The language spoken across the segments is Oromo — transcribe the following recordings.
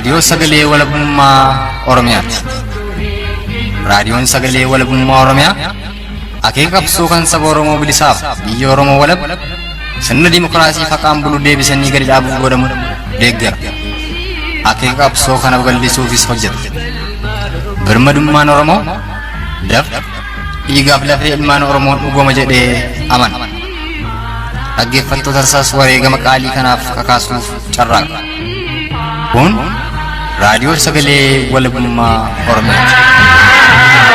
raadiyoo sagalee walabummaa Oromiyaati. Raadiyoon sagalee walabummaa Oromiyaa akeeka qabsoo kan saba Oromoo bilisaaf biyya Oromoo walab sirna dimokiraasii faqaan bulu deebisanii gadi dhaabuuf godhamu deeggara. Akeeka qabsoo kana bal'isuufis hojjeta. Birmadummaan Oromoo dafqa dhiigaaf lafee ilmaan Oromoon dhugoma jedhee amana. Dhaggeeffattoota isaas wareegama qaalii kanaaf kakaasuuf carraaqa. Kun raadiyoo sagalee walabummaa Oromiyaati.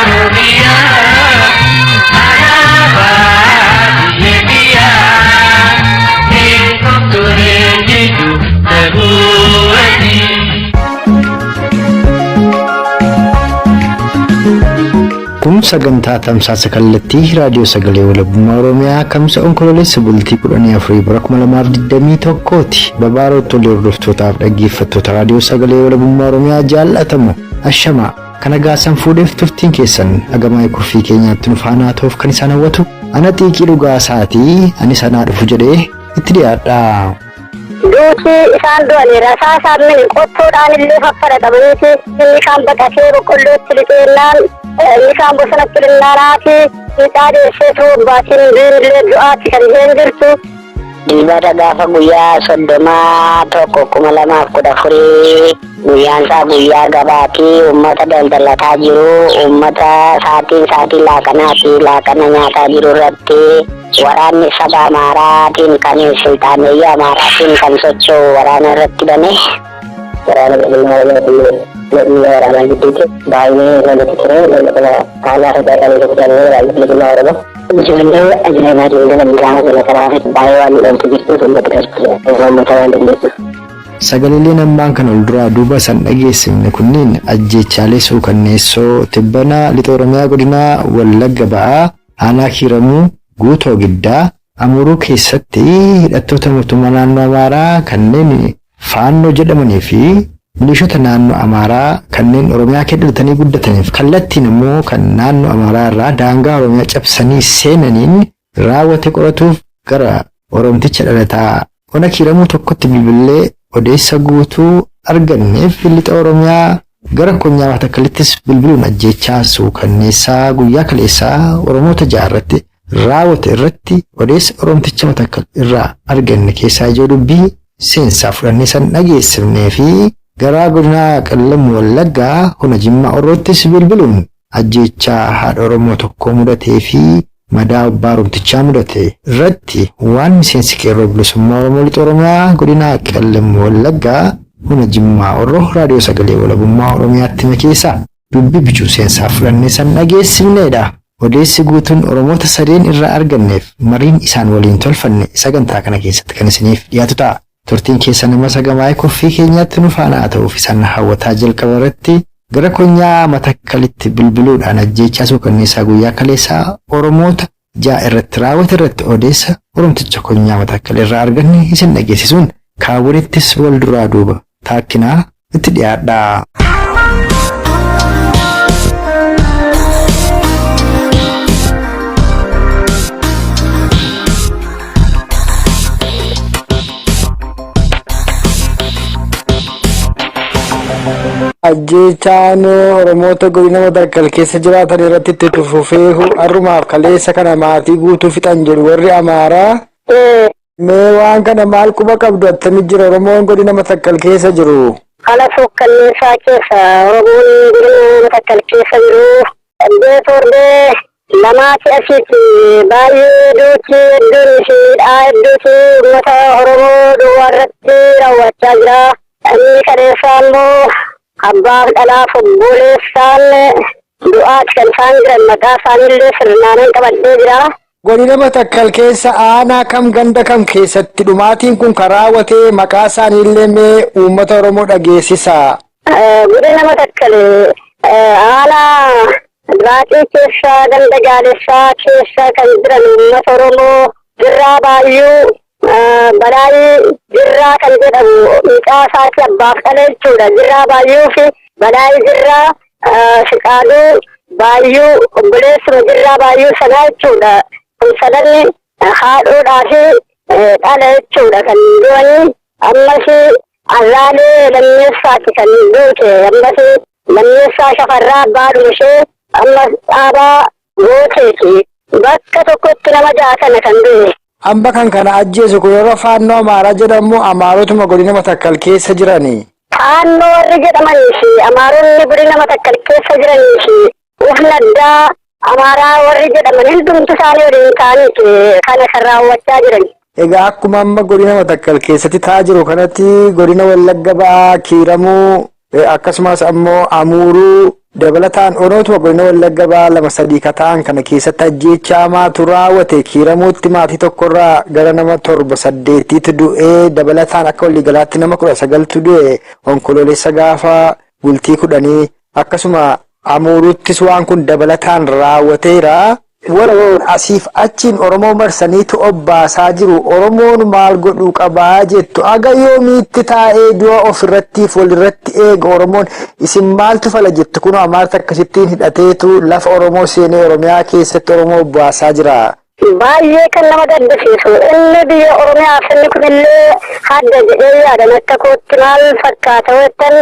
Kun sagantaa tamsaasa kallattii raadiyoo sagalee walabummaa Oromiyaa kamsa onkololeessa bultii 14 bara 2021ti. Babaaroo tolee hordoftootaaf dhaggeeffattoota raadiyoo sagalee walabummaa Oromiyaa jaallatamu ashamaa kana gaasan fuudheef turtiin keessan agamaa kurfii keenyaatti nufaanaa ta'uuf kan isaan hawwatu ana xiiqii dhugaa isaatii ani sanaa dhufu jedhee itti dhiyaadha. Duuti isaan du'aniira saasaan mini qottoodhaan illee faffara qabaniiti inni kaan baqatee boqqollootti lixeennaan inni kaan bosonatti linnaanaati midhaa deessee tobbaatiin deemillee du'aatti kan isheen jirtu. Dilbata gaafa guyyaa 31/2014 guyyaan isaa guyyaa gabaatii uummata daldalataa jiru uummata saatiin laaqana nyaataa jiru irratti waraanni saba Amaaraatiin kan sulxaaneyyii Amaaraatiin kan socho'u waraana irratti bane waraana gidduutti baay'ee lolatti ture haala irra ijoollee ajaa'ibaa ijoollee lammiidhaan jala karaafis baay'ee waan midhamtu jirtuuf uummata uummata waan dandeessuuf. Sagaleen ammaan kan ol duraa duuba san dhageessifne kunniin ajjeechaalee suukanneessoo Tibbana lixa Oromiyaa godina Wallagga ba'aa aanaa Kiiramuu Guutoo Giddaa Amuruu keessatti hidhattoota mootummaa naannoo Amaaraa kanneen faannoo jedhamanii fi milishoota naannoo Amaaraa kanneen Oromiyaa keessa guddataniif kallattiin immoo kan naannoo Amaaraa irraa daangaa Oromiyaa cabsanii seenaniin raawwate qoratuuf gara Oromticha dhalataa ona Kiiramuu tokkotti bilbilee odeessa guutuu arganneef lixa Oromiyaa gara Konyaa Matakkalittis bilbiluun ajjeechaa suukanneessaa guyyaa kaleessaa Oromoota jaarratti raawwate irratti odeessa Oromticha Matakkal irraa arganne keessaa ijoo dubbii seensaa fudhannee san dhageessifnee fi gara godina Qallam Wallaggaa hona Jimmaa Orroottis bilbiluun ajjeechaa haadha Oromoo tokko mudatee fi madaa abbaa Oromtichaa mudate irratti waan miseensi qeerroo bilisummaa Oromoo lixa Oromiyaa godina Qallam Wallaggaa hona Jimmaa Orroo raadiyoo sagalee walabummaa Oromiyaatti makeessa dubbii bichuu seensaa fudhannee san dhageessifneedha. Odeessi guutuun Oromoota sadeen irraa arganneef mariin isaan waliin tolfanne sagantaa kana keessatti kan isiniif dhiyaatu ta'a. Turtiin keessa nama sagamaa kurfii keenyaatti nufaanaa ta'uuf isaan hawwataa jalqaba irratti gara Konyaa Matakkalitti bilbiluudhaan ajjeechaa suukanneessaa guyyaa kaleessaa Oromoota ja'a irratti raawwate irratti odeessa Oromticha Konyaa Matakkal irraa arganne isin dhageessisuun kaawwanittis wal duraa duuba taakkinaa itti dhiyaadha. Ajjeechaan Oromoota godina Matakkal keessa jiraatan irratti itti fufee har'umaaf kaleessa kana maatii guutuu fixan jedhu warri Amaaraa. Mee waan kana maal quba qabdu attami jira Oromoon godina Matakkal keessa jiru? Kana suukanneessaa keessa Oromoon godina Matakkal keessa jiru torbee lamaati asitti baay'ee duuti hedduun ishiidhaa hedduuti uummata Oromoo duwwaa irratti raawwachaa jira. Inni kaleessaa immoo abbaaf dhalaaf obboleessaan du'aatti kan isaan jiran maqaa isaaniillee sirnaan qabadhee jira. Godina Matakkal keessa aanaa kam ganda kam keessatti dhumaatiin kun kan raawwate maqaa isaaniillee mee uummata Oromoo dhageessisa. Godina Matakkal aanaa Baaxii keessa ganda Gaalessaa keessa kan jiran uummata Oromoo Jirraa Baayyuu Badaayii Jirraa kan jedhamu maqaa isaati abbaaf dhala jechuudha. Jirraa Baayyuu fi Badaayii Jirraa Siqaaluu Baayyuu obboleessuma Jirraa Baayyuu sanaa jechuudha. Kun sadanni haadhoodhaa fi dhala jechuudha kan du'anii ammas Azaalee lammeessaati kan goote ammas lammeessaa shafarraa abbaa dhumishee ammas dhaabaa gooteeti bakka tokkotti nama jaatana kan du'e. Amma kan kana ajjeesu kun yeroo faannoo Amaaraa jedhamu Amaarotuma godina Matakkal keessa jiranii. Faannoo warri jedhamanii fi Amaaronni godina Matakkal keessa jiranii fi ufna addaa Amaaraa warri jedhaman hundumtu isaanii waliin ta'anii kana kan raawwachaa jiran. Egaa akkuma amma godina Matakkal keessatti ta'aa jiru kanatti godina Wallagga Ba'aa Kiiramuu akkasumas ammoo Amuuruu dabalataan onootuma godina Wallagga Ba'aa 2-3 ta'an kana keessatti ajjeechaa maatu raawwate. Kiiramuutti maatii tokkorraa gara nama 7-8 du'ee dabalataan akka waliigalaatti nama 19 du'e onkoloolessa gaafa bultii 10 akkasuma Amuuruuttis waan kun dabalataan raawwateera. Waloon asiif achiin Oromoo marsaniitu obbaasaa jiru. Oromoon maal godhuu qabaa jettu? Aga yoomiitti taa'ee du'a ofirrattiif walirratti eega Oromoon isin maaltu fala jettu? Kun Amaarta akkasittiin hidhateetu lafa Oromoo seenee Oromiyaa keessatti Oromoo obbaasaa jira. Baay'ee kan nama gaddisiisu inni biyya Oromiyaaf inni kunillee hadda jedhee yaadan akka kootti maal fakkaata wettan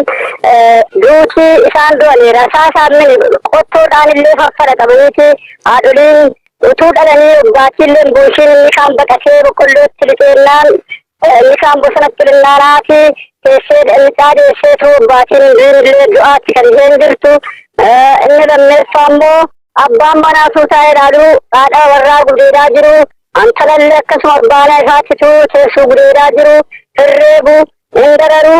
duuti isaan du'aniira saasaan qottoodhaan illee faffara qabaniiti haadholiin utuu dhalanii baatiilleen buushiin inni kaan baqatee boqqollootti lixeennaan inni kaan bosonatti linnaanaati teessee dhallichaa deesseetu baatiin illee du'aatti kan isheen jirtu inni lammeessaa immoo abbaan manaatuu taa'ee ilaaluu haadha warraa gudeedaa jiru antalallee akkasuma abbaana isaatitu teessuu gudeedaa jiru hirreebu indararu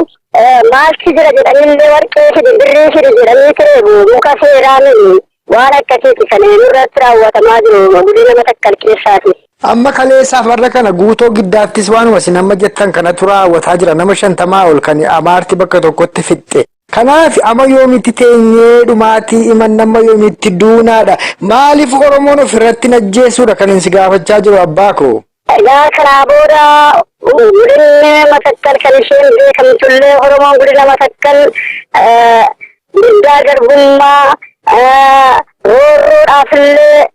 maalti jira jedhanillee warqee fidi birrii fidi jedhanii tireebu muka seeraanii waan akkasiiti kan nurratti raawwatamaa jiru godina Matakkal keessaati. Amma kaleessaaf warra kana guutoo giddaattis waanuma isin amma jettan kanatu raawwataa jira nama 50 ol kan Amaarti bakka tokkotti fixxe. Kanaaf amma yoomitti teenyee dhumaatii iman amma yoomitti duunaadha. Maaliif Oromoon ofirratti najjeessuudha kan inni si gaafachaa jiru abbaa koo? Egaa kanaa booda godinni Matakkal kan isheen beekamtullee Oromoon godina Matakkal guddaa garbummaa roorroodhaafillee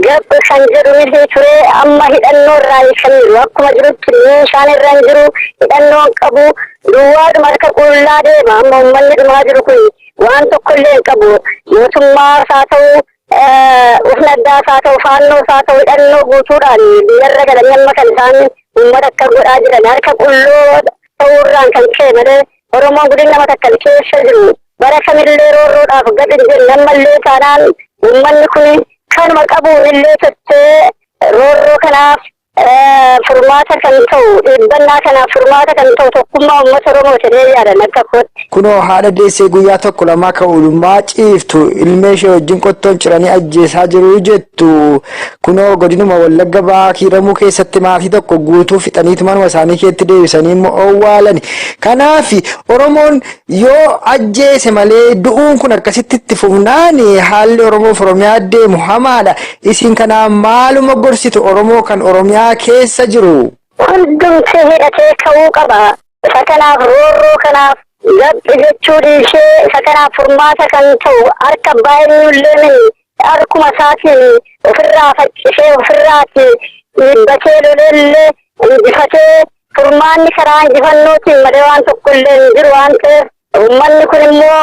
gabba kan jedhu ni ture amma hidhannoo irraa kan jiru akkuma jirutti meeshaan irra hin jiru hidhannoon qabu duwwaadhuma harka qullaa deema amma uummanni dhumaa jiru kun waan tokkollee hin qabu mootummaas haa ta'u ufna addaas haa ta'u faannoos haa ta'u hidhannoo guutuudhaan biyyarra galanii amma kan isaan uummata akka godhaa jiran harka qulloo ta'uurraan kan ka'e malee Oromoon godina Matakkal keessa jiru bara kamillee roorroodhaaf gad hin jiru ammallee taanaan uummanni kun kanuma qabu illee tottee roorroo kanaaf furmaata kan ta'u dhiibbannaa kanaaf furmaata kan ta'u tokkummaa uummata Oromoo jedhee yaadan akka kootti. Kunoo haadha deessee guyyaa tokko lamaa ka'uudhumaa ciiftu ilmee ishee wajjin qottoon ciranii ajjeesaa jiru jettu. Kunoo godinuma Wallagga Ba'aa Kiiramuu keessatti maatii tokko guutuu fixaniitu manuma isaanii keetti deebisanii immoo owwaalani. Kanaaf Oromoon yoo ajjeese malee du'uun kun akkasitti itti fufnaan haalli Oromoof Oromiyaa deemu hamaadha. Isin kanaan maaluma gorsitu Oromoo kan Oromiyaa keessa jiru? Hundumti hidhatee ka'uu qaba. Isa kanaaf roorroo kanaaf gabbi jechuu dhiishee isa kanaaf furmaata kan ta'u harka baay'inullee mini harkuma isaatiin ofirraa faccisee ofirraati dhiibbatee loleellee injifatee furmaanni karaa injifannootiin malee waan tokkollee hin jiru waan ta'eef uummanni kun immoo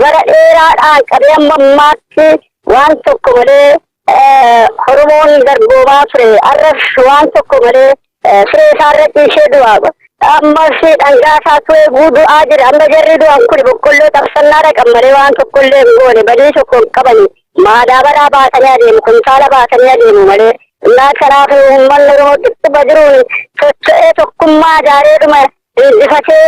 bara dheeraadhaan qabee amma ammaatti waan tokko malee Oromoon darboomaa ture arras waan tokko malee firee isaarra dhiishee du'aa amma ishee dhangaasaa ture du'aa jira amma jarri du'an kun boqqolloo qabsannaa dhaqan malee waan tokkollee hin goone badii tokko hin qabani maadaabaraa baatanii adeemu kuntaala baatanii adeemu malee innaa kanaaf uummanni Oromoo dhiphuba jiruun socho'ee tokkummaa jaareedhuma injifatee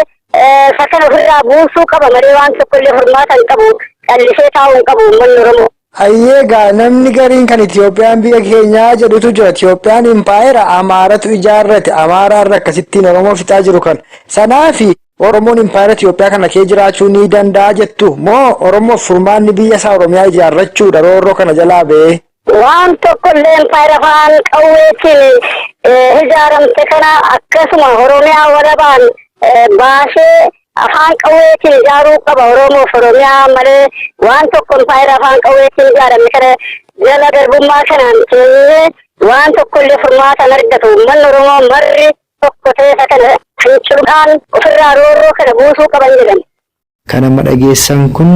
sakana ofirraa buusuu qaba malee waan tokkollee furmaata hin qabu callisee taa'uu hin qabu uummanni Oromoo. Ayyeegaa namni gariin kan Itoophiyaan biyya keenyaa jedhutu jira. Itoophiyaan impaayera Amaaratu ijaarrate. Amaaraarra akkasittiin Oromoo fixaa jiru kan. Sanaafi Oromoon impaayera Itoophiyaa kana kee jiraachuu ni danda'a jettu moo Oromoof furmaanni biyya isaa Oromiyaa ijaarrachuudha roorroo kana jalaa ba'ee? Waan tokkollee impaayera afaan qawweetiin ijaaramte kana akkasuma Oromiyaa walabaan baasee afaan qawweetiin ijaaruu qaba Oromoof Oromiyaa malee waan tokko impaayera afaan qawweetiin ijaarame kana jala darbummaa kanaan teenyee waan tokkollee furmaata argatu uummanni Oromoo marri tokko ta'e kana finciluudhaan ofirraa roorroo kana buusuu qaban jedhan. Kan amma dhageessan kun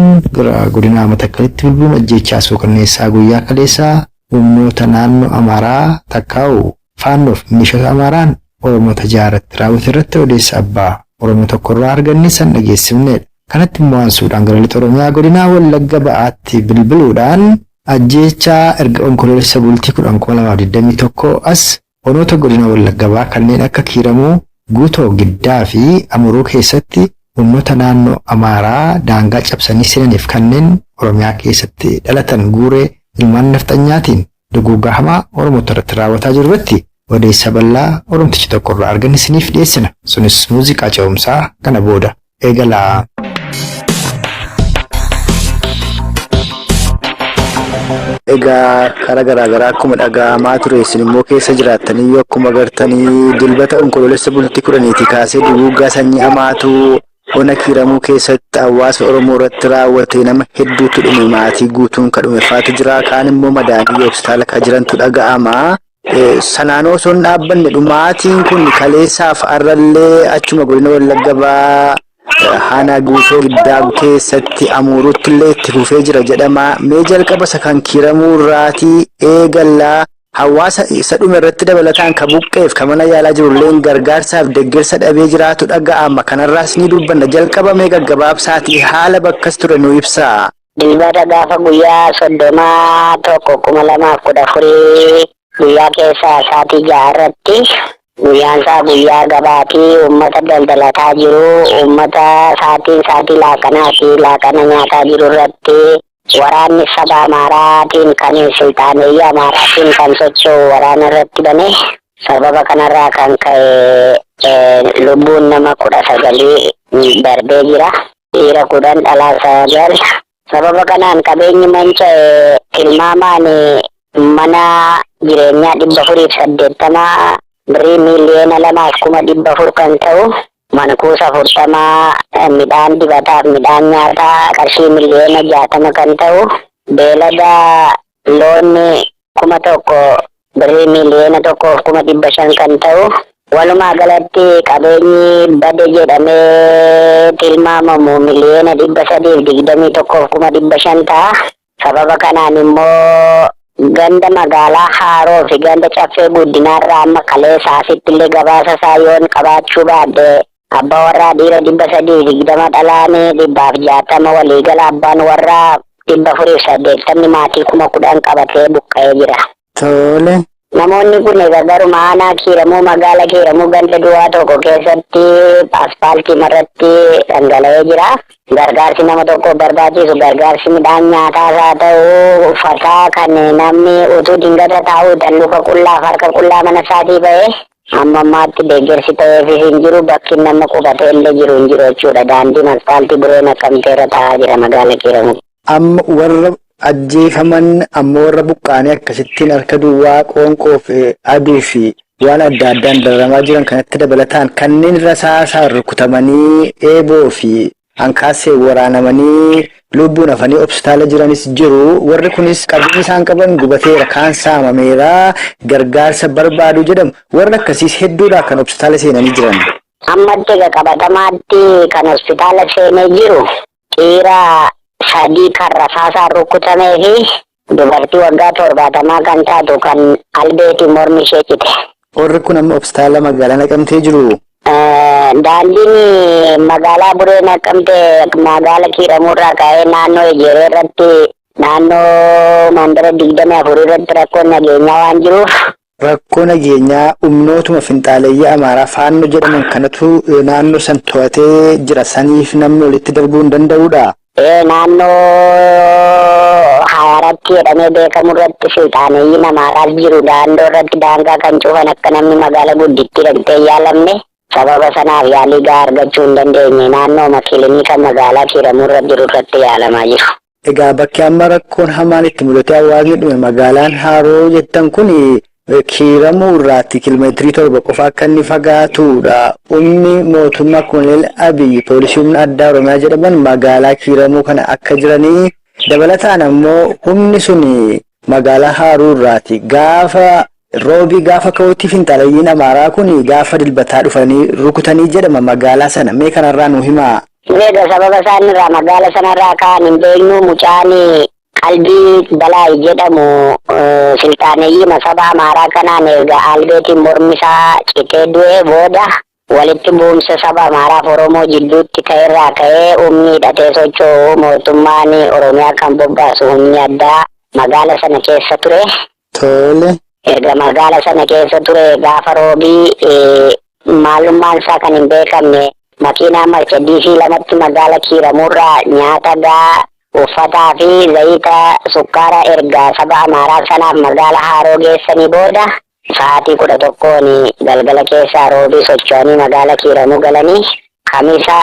godina Matakkalitti bilbiluun ajjeechaa suukanneessaa guyyaa kaleessaa humnoota naannoo Amaaraa takkaa'u faannoof milishoota Amaaraan Oromoota jaaratti raawwate irratti odeessa abbaa Oromoo tokkorraa arganne san dhageessifnedha. Kanatti immoo aansuudhaan gara lixa Oromiyaa godina Wallagga Ba'aatti bilbiluudhaan ajjeechaa erga onkoloolessa bultii 10/2021 as onoota godina Wallagga Ba'aa kanneen akka Kiiramuu, Guutoo, Giddaa fi Amuruu keessatti humnoota naannoo Amaaraa daangaa cabsanii seenaniif kanneen Oromiyaa keessatti dhalatan guuree ilmaan nafxanyaatiin duguuggaa hamaa Oromoota irratti raawwataa jiru irratti odeessa bal'aa Oromtichi tokkorraa arganne isiniif dhiyeessina. Sunis muuziqaa ce'umsaa kana booda eegala. Egaa karaa garaagaraa akkuma dhaga'amaa ture isin immoo keessa jiraattanii yoo akkuma agartanii dilbata onkoloolessa bultii 10 kaasee duguuggaa sanyii hamaatu ona Kiiramuu keessatti hawaasa Oromoo irratti raawwate nama hedduutu dhume maatii guutuun kan dhumefaatu jira kaan immoo madaanii hospitaala kan jirantu dhaga'ama. Sanaan osoo hin dhaabbanne dhumaatiin kun kaleessaaf arrallee achuma godina Wallagga Ba'aa Haana Guutoo Giddaa keessatti Amuruutti illee itti fufee jira jedhama. Mee jalqaba isa kan Kiiramuu irraatii eegallaa hawaasa isa dhume irratti dabalataan ka buqqeef ka mana yaalaa jirulleen gargaarsaaf deeggarsa dhabee jiraatu dhaga'ama. Kanarraas ni dubbanna. Jalqaba mee gaggabaabsaatii haala bakkas ture nu ibsa. Dilbata gaafa guyyaa 31/2014 guyyaa keessaa sa'aatii 6 irratti guyyaan isaa guyyaa gabaatii uummata daldalataa jiru uummata sa'aatii laaqanaa fi laaqana nyaataa jiru irratti waraanni saba Amaaraatiin kan sultaaneeyyi Amaaraatiin kan socho'u waraana irratti bane sababa kanarraa kan ka'e lubbuun nama 19 darbee jira. Dhiira 10 dhalaa 9 sababa kanaan qabeenyi manca'e tilmaamaan mana jireenyaa 480 birrii miliyoona 2,400 kan ta'u mana kuusa 40 midhaan dibataaf midhaan nyaataa qarshii miliyoona 60 kan ta'u beelada loonni 1,000 birrii miliyoona 1,500 kan ta'u walumaa galatti qabeenyi bade jedhamee tilmaamamu miliyoona 321,500 ta'a. Sababa kanaan immoo ganda magaalaa Haaroo fi ganda Caffee Guddinaarraa amma kaleessaa asitti illee gabaasa isaa yoon qabaachuu baadde abbaa warraa dhiira 320 dhalaanii 160 waliigala abbaan warraa 480 maatii 10,000 qabatee buqqa'ee jira. Tole. Namoonni kun garuma aanaa Kiiramuu magaalaa Kiiramuu ganda duwwaa tokko keessatti asfaaltii irratti dhangala'ee jira. Gargaarsi nama tokko barbaachisu gargaarsi midhaan nyaataa haa ta'u uffataa kan namni utuu dingata taa'u luka qullaa harka qullaa mana isaatii ba'ee amma ammaatti deeggarsi ta'eefis hin jiru bakki nama qubatee illee jiru hin jiru jechuudha. Daandiin asfaaltii bireen akkamteerra taa'aa jira magaalaa Kiiramuu. Amma warra ajjeefaman amma warra buqqaanii akkasittiin harka duwwaa qoonqoo fi adii fi waan adda addaan dararamaa jiran kanatti dabalataan kanneen rasaasaan rukutamanii eeboo fi hankaasee waraanamanii lubbuun hafanii hospitaala jiranis jiru. Warri kunis qabeenyi isaan qaban gubateera kaan saamameera gargaarsa barbaadu jedhamu. Warri akkasiis hedduudha kan hospitaala seenanii jiran. Ammatti qabatamaatti kan hospitaala seenee jiru dhiira 3 kan rasaasaan rukutamee fi dubartii waggaa 70 kan taatu kan albeetii mormi ishee cite. Warri kun amma hospitaala magaalaa Naqamtee jiru. Daandiin magaalaa Buree Naqamtee magaalaa Kiiramuurraa ka'ee naannoo Ejeree irratti naannoo mandara 24 irratti rakkoon nageenyaa waan jiruuf. Rakkoo nageenyaa humnootuma finxaaleeyyii Amaaraa faannoo jedhaman kanatu naannoo san to'atee jira saniif namni walitti darbuu hin danda'udha. Naannoo Hayaratti jedhamee beekamu irratti finxaaleeyyiin Amaaraas jiru daandoo irratti daangaa kan cufan akka namni magaalaa gudditti dhaqxee yaalamne. Sababa sanaaf yaalii gahaa argachuu hin dandeenye naannoo kilinika magaalaa Kiiramuu irra jiru irratti yaalamaa jiru. Egaa bakki amma rakkoon hamaan itti mul'ate hawaasni dhume magaalaan Haaroo jettan kun Kiiramuu irraatti kiiloomeetirii 7 qofa akka inni fagaatudha. Humni mootummaa Koloneel Abiyyi poolisii humna addaa Oromiyaa jedhaman magaalaa Kiiramuu kana akka jiranii dabalataan ammoo humni sun magaalaa Haaroo irraatti gaafa roobii gaafa ka'uutti finxalayyiin amaaraa kun gaafa dilbataa dhufanii rukutanii jedhama magaalaa sana mee kanarraa nu himaa. Egaa sababa isaanirraa magaala sanarraa ka'an hin beeknu mucaan qalbii balaa jedhamu silxaaneyyii saba amaaraa kanaan egaa albeetiin mormisaa citee du'ee booda walitti bu'umsa saba amaaraaf oromoo jidduutti ka'eerraa ka'ee humni hidhatee socho'u mootummaan oromiyaa kan bobbaasu humni addaa magaala sana keessa ture. Tole. Erga magaala sana keessa ture gaafa roobii maalummaan isaa kan hin beekamne makiinaa marchandiisii lamatti magaala kiiramurraa nyaata gaa uffataa fi zayita sukkaara ergaa saba amaaraa sanaaf magaala Haroo geessanii booda sa'aatii 11 galgala keessaa roobii socho'anii magaala kiiramuu galanii kamisa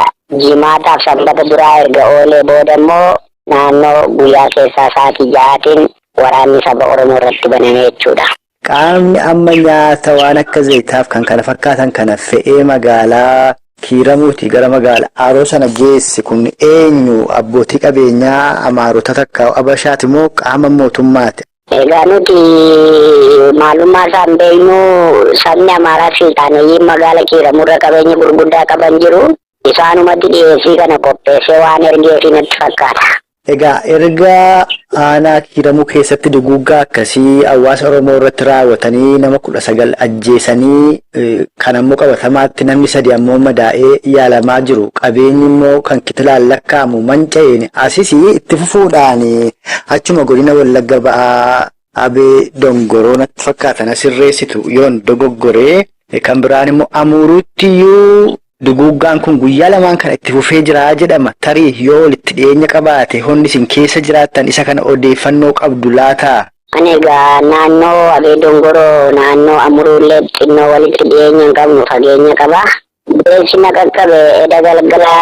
jimaataaf sanbata duraa erga oolee booda immoo naannoo guyyaa keessaa sa'aatii 6tiin waraanni saba Oromoo irratti baname jechuudha. Qaamni amma nyaata waan akka zayitaaf kan kana fakkaatan kana fe'ee magaalaa kiiramuuti gara magaalaa Haroo sana geesse kun eenyu abbootii qabeenyaa Amaarota takka Abashaati moo qaama mootummaati? Egaa nuti maalummaa isaan beeknu sabni Amaaraa silxaaneeyyiin magaala kiiramurra qabeenya gurguddaa qaban jiru. Isaanumatti dhiyeessii kana qopheessee waan ergeefi natti fakkaata. Egaa erga aanaa kiiramuu keessatti duguuggaa akkasii hawaasa Oromoo irratti raawwatanii nama 19 ajjeesanii kan ammoo qabatamaatti namni 3 ammoo madaa'ee yaalamaa jiru. Qabeenyi immoo kan kitilaan lakkaa'amu manca'een asisii itti fufuudhaan achuma godina Wallagga ba'aa Abee Dongoroo natti fakkaatan asirreessitu yoon dogoggoree kan biraan immoo Amuruuttiyuu duguuggaan kun guyyaa lamaan kan itti fufee jira jedhama. Tarii yoo walitti dhiyeenya qabaate honni isin keessa jiraattan isa kana odeeffannoo qabdu laata? Ani egaa naannoo Abee Dongoroo naannoo Amuruullee xinnoo walitti dhiyeenya hin qabnu fageenya qaba. Beeksisa na qaqqabe edda galgala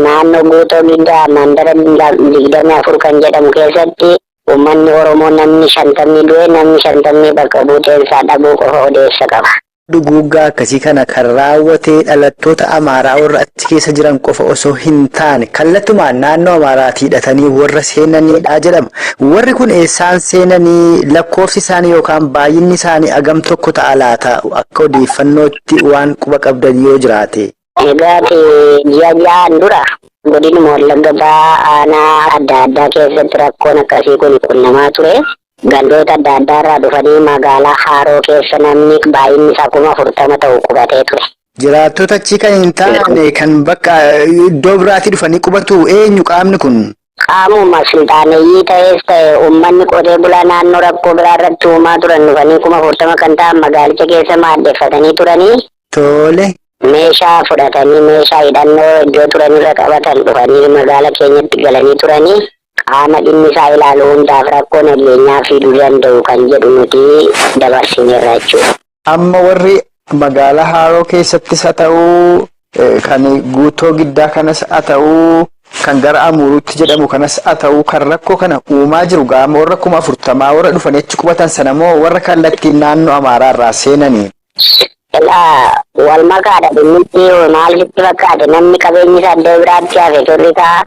naannoo Guutoo Giddaa mandara 24 kan jedhamu keessatti uummanni Oromoo namni 50 du'e namni 50 bakka buuteensaa dhabuu qofa odeessa qaba. Duguuggaa akkasii kana kan raawwatee dhalattoota Amaaraa warra achi keessa jiran qofa osoo hin taane kallattumaan naannoo Amaaraatti hidhatanii warra seenanidha jedhama. Warri kun eessaan seenanii lakkoofsi isaanii yookaan baay'inni isaanii agam tokko ta'a laata akka odeeffannootti waan quba qabdan yoo jiraate. Egaa ji'a ja'aan dura godinuma Wallagga ba'aa aanaa adda addaa keessatti rakkoon akkasii kun qunnamaa ture. Gandoota adda addaa irraa dhufanii magaalaa Haroo keessa namni baay'inni isaa 40 ta'u qubatee ture. Jiraattota achi kan hin taane kan bakka iddoo biraatti dhufanii qubatu eenyu qaamni kun? Qaamuma silxaaneeyyii ta'es ta'e uummanni qotee bulaa naannoo rakkoo biraa irratti uumaa turan dhufanii 40 kan ta'an magaalicha keessa maaddeeffatanii turanii. Tole. Meeshaa fudhatanii meeshaa hidhannoo iddoo turanirra qabatan dhufanii magaala keenyatti galanii turanii. Qaama dhimmi isaa ilaalu hundaaf rakkoo nageenyaa fiduu danda'u kan jedhu nuti dabarsineerra jechuudha. Amma warri magaalaa Haroo keessattis haa ta'uu kan Guutoo Giddaa kanas haa ta'uu kan gara Amuruutti jedhamu kanas haa ta'uu kan rakkoo kana uumaa jiru gaama warra 40 warra dhufanii achi qubatan sana moo warra kallattiin naannoo Amaaraa irraa seenanii? Ilaa wal makaadha dhimmitti maalitti fakkaate namni qabeenyi isaa iddoo biraatti hafe turri ta'a.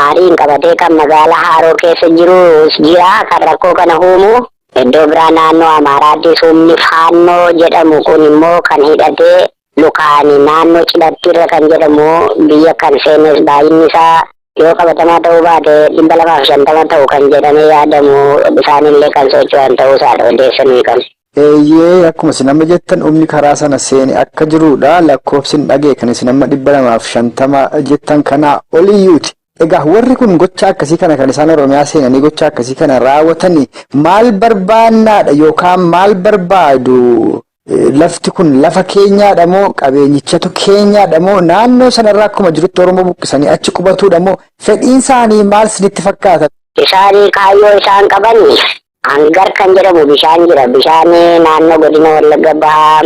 Aariin qabatee kan magaalaa Haroo keessa jiru jira kan rakkoo kana uumu iddoo biraa naannoo Amaaraatti humni Faannoo jedhamu kun immoo kan hidhatee lukaanii naannoo Cidhattiirra kan jedhamu biyya kan seenes baay'inni isaa yoo qabatamaa ta'uu baate 250 ta'u kan jedhamee yaadamu isaanillee kan socho'an ta'uu isaadha odeessanii kan. Eeyyee akkuma isin amma jettan humni karaa sana seene akka jirudha lakkoofsin dhagee kan isin amma 250 jettan kana oliyyuuti. Egaa warri kun gocha akkasii kana kan isaan Oromiyaa seenanii gocha akkasii kana raawwatanii maal barbaannaadha yookaan maal barbaadu? Lafti kun lafa keenyaadha moo qabeenyichatu keenyaadha moo naannoo sanarraa akkuma jirutti Oromoo buqqisanii achi qubatuudha moo fedhiin isaanii maal isinitti fakkaata? Isaanii kaayyoo isaan qabanii hangar kan jedhamu bishaan jira. Bishaan naannoo godina Wallagga ba'aa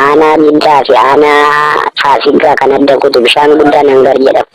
aanaa Giddaa fi aanaa Faasigaa kan adda kutu bishaan guddaan hangar jedhamu.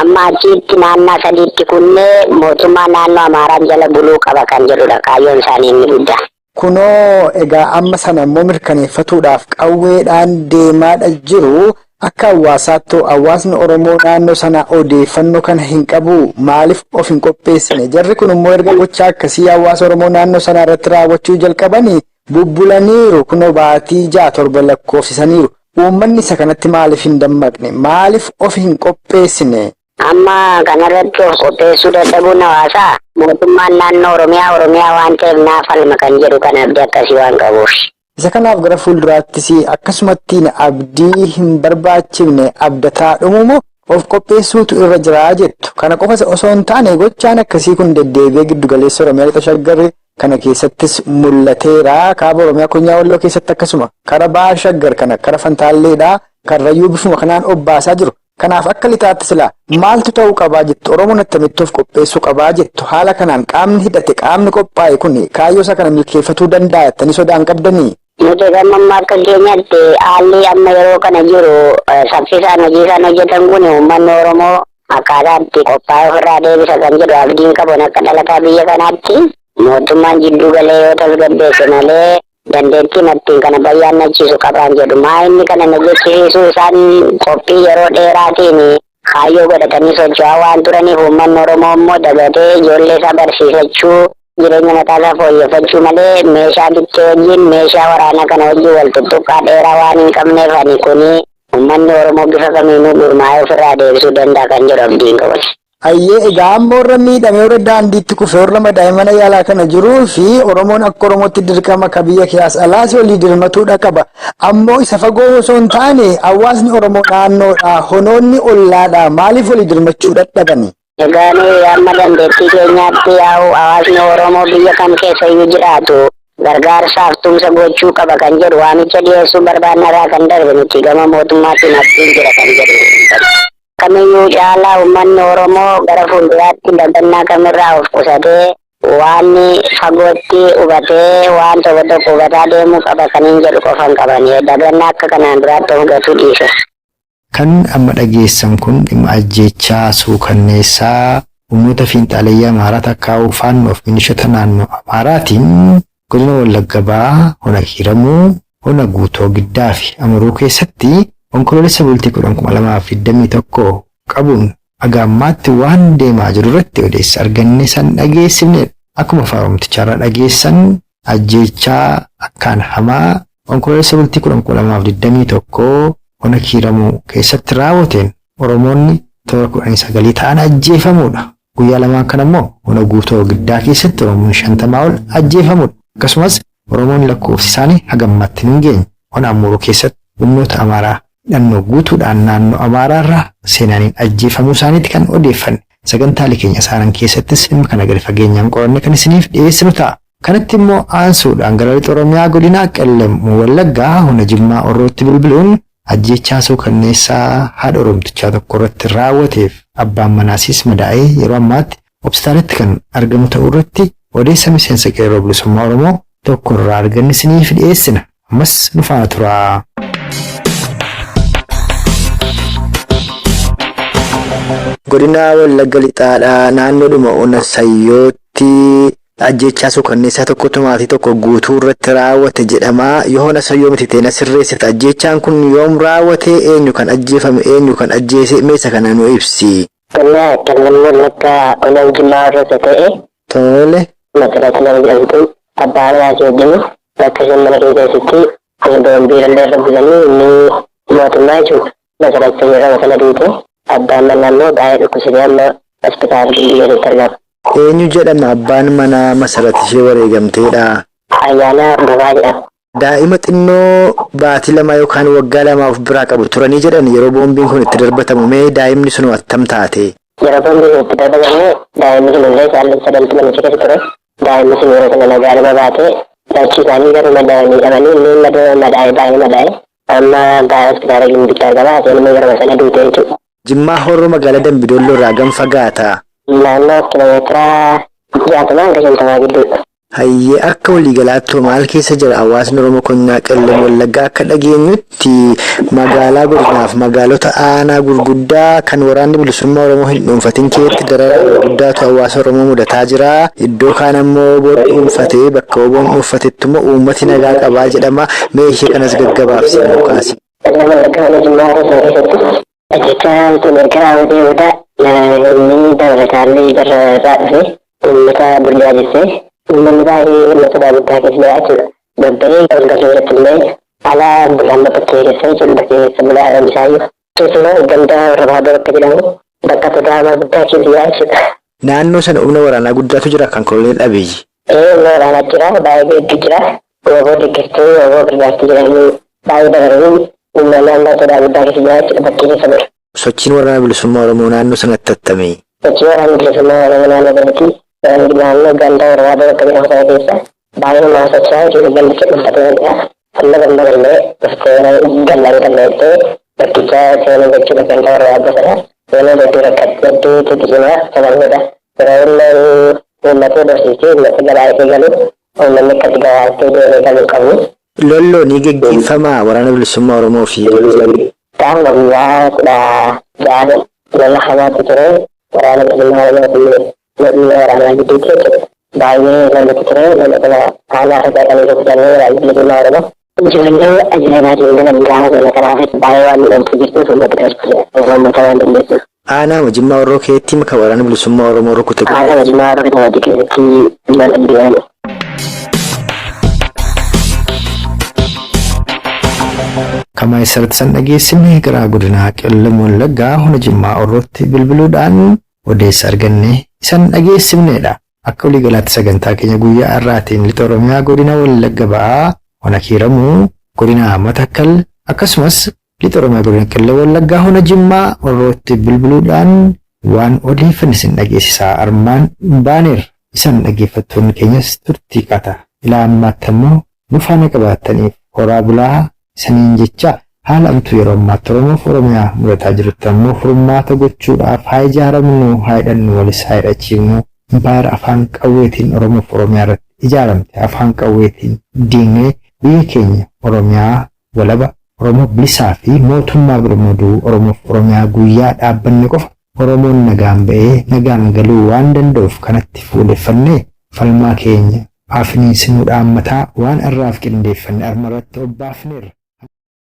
Amma achitti naannaa sadiitti kunnee mootummaa naannoo Amaaraan jala buluu qaba kan jedhudha kaayyoon isaanii inni guddaa. Kunoo egaa amma sana immoo mirkaneeffatuudhaaf qawweedhaan deemaadha jiru. Akka hawaasaatti hawaasni Oromoo naannoo sana odeeffannoo kana hin qabu maaliif of hin qopheessine? Jarri kun immoo erga gochaa akkasii hawaasa Oromoo naannoo sana irratti raawwachuu jalqabanii bubbulaniiru kunoo baatii 6-7 lakkoofsisaniiru. Uummanni isa kanatti maaliif hin dammaqne? Maaliif of hin qopheessine? Amma kanarratti of qopheessuu dadhabuun hawaasaa mootummaan naannoo Oromiyaa waan ta'eef naaf falma kan jedhu kan abdii akkasii waan qabuuf. Isa kanaaf gara fuulduraattis akkasumattiin abdii hin barbaachifne abdataa dhumumoo of qopheessuutu irra jiraa jettu. Kana qofa osoo hin taane gochaan akkasii kun deddeebi'ee giddu galeessa Oromiyaa lixa shaggar kana keessattis mul'ateera. Kaaba Oromiyaa Konyaa Walloo keessatti akkasuma kara Baha Shaggar kana kara Fantaalleedhaa karrayyuu bifuma kanaan obbaasaa jiru. Kanaaf akka lixaatti silaa maaltu ta'uu qabaa jettu? Oromoon attamitti of qopheessuu qabaa jettu? Haala kanaan qaamni hidhate qaamni qophaa'e kun kaayyoo isaa kana milkeeffatuu danda'a jettanii sodaan qabdanii? Nuti gammammaa akka keenyatti haalli amma yeroo kana jiru saffisaan hojii isaan hojjetan kun uummanni Oromoo akkaataatti qophaa'ee ofirraa deebisa kan jedhu abdiin qaban akka dhalataa biyya kanaatti mootummaan jidduu galee yoo tasgabbeesse malee dandeettiin ittiin kana bayyaannachiisu qaban jedhu. Inni kana nageessiisuu isaan qophii yeroo dheeraatiin kaayyoo godhatanii socho'aa waan turaniif uummanni Oromoo immoo dagatee ijoollee isaa barsiisachuu jireenya mataa isaa fooyyeffachuu malee meeshaa bittee wajjin meeshaa waraanaa kana wajjin wal tuttuqqaa dheeraa waan hin qabneef ani kuni uummanni Oromoo bifa kamiinuu gurmaa'ee ofirraa deebisuu danda'a kan jedhu abdiin qaban. Ayyee egaa ammoo irra miidhamee irra daandiitti kufee irra madaa'ee mana yaalaa kana jiruu fi Oromoon akka Oromootti dirqama akka biyya keessaas alaas olii dirmatuudha qaba. Ammoo isa fagoo osoo hin taane hawaasni Oromoo naannoodhaa honoonni ollaadhaa maaliif olii dirmachuu dadhabani? Egaan amma dandeettii keenyaatti yaa'u hawaasni Oromoo biyya kam keessa iyyuu jiraatu gargaarsaaf tumsa gochuu qaba kan jedhu waamicha dhiyeessuu barbaannarraa kan darbe nuti gama mootummaatiin abdiin jira kan jedhu. Kamiyyuu caalaa uummanni Oromoo gara fuulduraatti dagannaa kamirraa of qusatee waan fagootti hubatee waan tokko hubataa deemuu qaba kan hin jedhu qofan qabanii dagannaa akka kanaan duraatti of gatuu dhiise. Kan amma dhageessan kun dhimma ajjeechaa suukanneessaa humnoota fiinxaaleyyii Amaaraa takkaa'uu faannoof milishoota naannoo Amaaraatiin godina Wallagga Bahaa Hona Hiramuu, Hona Guutoo Giddaa fi Amaruu keessatti onkoloolessa bultii 2021 qabuun agaammaatti waan deemaa jiru irratti odeessa arganne san dhageessifne. Akkuma faarumticharra dhageessan ajjeechaa akkaan hamaa onkoloolessa bultii 2021 Hona Hiramuu keessatti raawwateen Oromoonni 19 ta'an ajjeefamuudha. Guyyaa lamaan kana immoo Hona Guutoo Giddaa keessatti Oromoonni 50 ol ajjeefamuudha. Akkasumas Oromoonni lakkoofsi isaanii hagammatti hin geenye. Hona Amuruu keessatti humnoota Amaaraa dhannoo guutuudhaan naannoo Amaaraarraa seenaniin ajjeefamuu isaaniitti kan odeeffanne. Sagantaalee keenya saaran keessattis dhimma kana gadi fageenyaan qoranne kan isiniif dhiyeessinu ta'a. Kanatti immoo aansuudhaan gara lixa Oromiyaa godina Qellem Wallaggaa Hona Jimmaa Orrootti bilbiluun ajjeechaa suukanneessaa haadha Oromtichaa tokko irratti raawwateef abbaan manaasis madaa'ee yeroo ammaatti hospitaalatti kan argamu ta'uu irratti odeessa miseensa qeerroo bilisummaa Oromoo tokko irraa arganne isiniif dhiyeessina. Ammas nu faana turaa. Godina Wallagga Lixaadhaa naannoodhuma Ona Sayyootti ajjeechaa suukanneessaa tokkotu maatii tokko guutuu irratti raawwate jedhama. Yoo Ona Sayyoo miti ta'e na sirreessita. Ajjeechaan kun yoom raawwate? Eenyu kan ajjeefame? Eenyu kan ajjeese? Meesa kana nu ibsi. Qellem Wallaggaa Ona Jimmaa Orroo ta'e. Tole. Maqaa nama jedhamtu abbaa manaatii wajjin bakka isheen mana keessatti boombiirallee irra bulanii inni mootummaa jechuudha. Masarratti yeroo kana duute abbaan manaa immoo baay'ee dhukkubsatee amma hospitaala Gimbiileetti argama. Eenyu jedhama abbaan manaa Masaratti ishee wareegamteedha? Ayyaana Bobaa jedhama. Daa'ima xinnoo baatii 2 yookaan waggaa 2 of biraa qabu turanii jedhan yeroo boombiin kun itti darbatamu. Mee daa'imni sun attam taate? Yeroo boombiin itti darbatamu daa'imni sun illee caalli sadantu manicha keessa ture. Daa'imni sun yeroo sana nagaa nama baatee dachii isaanii garuu madaa'anii dhabanii inni madaa'ee baay'ee madaa'e. Amma baay'ee hospitaala Gimbiitti argama. Aseen immoo yeroo sana duute jechuudha. Jimmaa Horroo magaalaa Dambidolloo irraa gam fagaata? Naannoo kiiloomeetira 60 gidduudha. Hayyee akka waliigalaatti maal keessa jira hawaasni Oromoo Konyaa Qellem Wallaggaa? Akka dhageenyutti magaalaa godinaaf magaalota aanaa gurguddaa kan waraanni bilisummaa Oromoo hin dhuunfatin keessatti dararaa guddaatu hawaasa Oromoo mudataa jira. Iddoo kaan ammoo boon dhuunfatee bakka boon dhuunfatetti immoo uummati nagaa qabaa jedhama. Mee ishee kanas gaggabaabsee nu kaasi. Qellem Wallaggaa Ona Jimmaa Orroo keessatti ajjechaan kun erga raawwatee booda inni dabalataallee irraa dhufe uummata burjaajessee uummanni baay'ee uummata guddaa keessa jira jechuudha. Daldalii galgala illee alaa bulaan bakkee keessaa jiru bakkee keessa bulaa dhaan isaayyuu. Keessumaa gandaa Rabaadoo akka jedhamu bakka sodaama guddaa keessa jechuudha. Naannoo sana humna waraanaa guddaatu jira kan Koloneel Abiyyi. Humna waraanaa jira, baay'ee beektu jira. Waboo deeggartuu, waboo gargaartuu jedhanii baay'ee dabalanii humna naannoo sodaa guddaa keessa jira jechuudha bakkee keessa bula. Sochiin waraana bilisummaa Oromoo naannoo sanatti tattamee. Sochii waraana bilisummaa Oromoo naannoo sanatti naannoo gandaa Rabaadoo akka jedhamu sana keessa baay'ee nama socho'aa jechuudha gallicha dhuffatee amma gammagallee dhuftee gallaan galleettee bakkicha seenuu jechuudha gandaa Rabaadoo sana. Seenuu hedduu rakkattuu xixiqqinaa sababoota yeroo uummatee barsiisee uummata gabaatee galu uummanni akkatti gabaatee deemee galuu qabu. Lollo ni geggeeffamaa waraana bilisummaa Oromoo fi Qaama guyyaa 16 lola hamaatu ture waraana bilisummaa Oromoo fi lolli waraanaa gidduutti jechuudha. Baay'ee lolli ture lola kana haala harkaa qabee rukkutanii waraana bilisummaa Oromoo. Ijoollee ajaa'ibaa jireenya gaafa sana kanaafis baay'ee waan miidhamtu jirtuuf uummata keessatti uummata waan dandeessuuf. Aanaa Jimmaa Orroo keetti maka waraana bilisummaa Oromoo rukute. Aanaa Jimmaa Orroo keessatti lola biyyaani. Kama isarratti san dhageessifne gara godina Qellem Wallaggaa hona Jimmaa Orrootti bilbiluudhaan odeessa arganne isan dhageessifnedha. Akka waliigalaatti sagantaa keenya guyyaa har'aatiin lixa Oromiyaa godina Wallagga ba'aa hona Kiiramuu godina Matakkal akkasumas lixa Oromiyaa godina Qellem Wallaggaa hona Jimmaa Orrootti bilbiluudhaan waan odeeffanne isin dhageessisaa armaan baaneer. Isan dhaggeeffattoonni keenyas turtii qata. Ilaa ammaatti immoo nu faana qabaattaniif horaa bulaa isaniin jecha haala amtuu yeroo ammaatti Oromoof Oromiyaa mudataa jirutti ammoo furmaata gochuudhaaf haa ijaaramnu, haa hidhannu, walis haa hidhachiifnu. Impaayera afaan qawweetiin Oromoof Oromiyaa irratti ijaaramte afaan qawweetiin diinee biyya keenya Oromiyaa walaba Oromoo bilisaa fi mootummaa birmaduu Oromoof Oromiyaa guyyaa dhaabbanne qofa Oromoon nagaan ba'ee nagaan galuu waan danda'uuf kanatti fuuleffannee falmaa keenya afniin sinuu dhaammataa waan irraaf qindeeffanne armarratti obbaafneerra.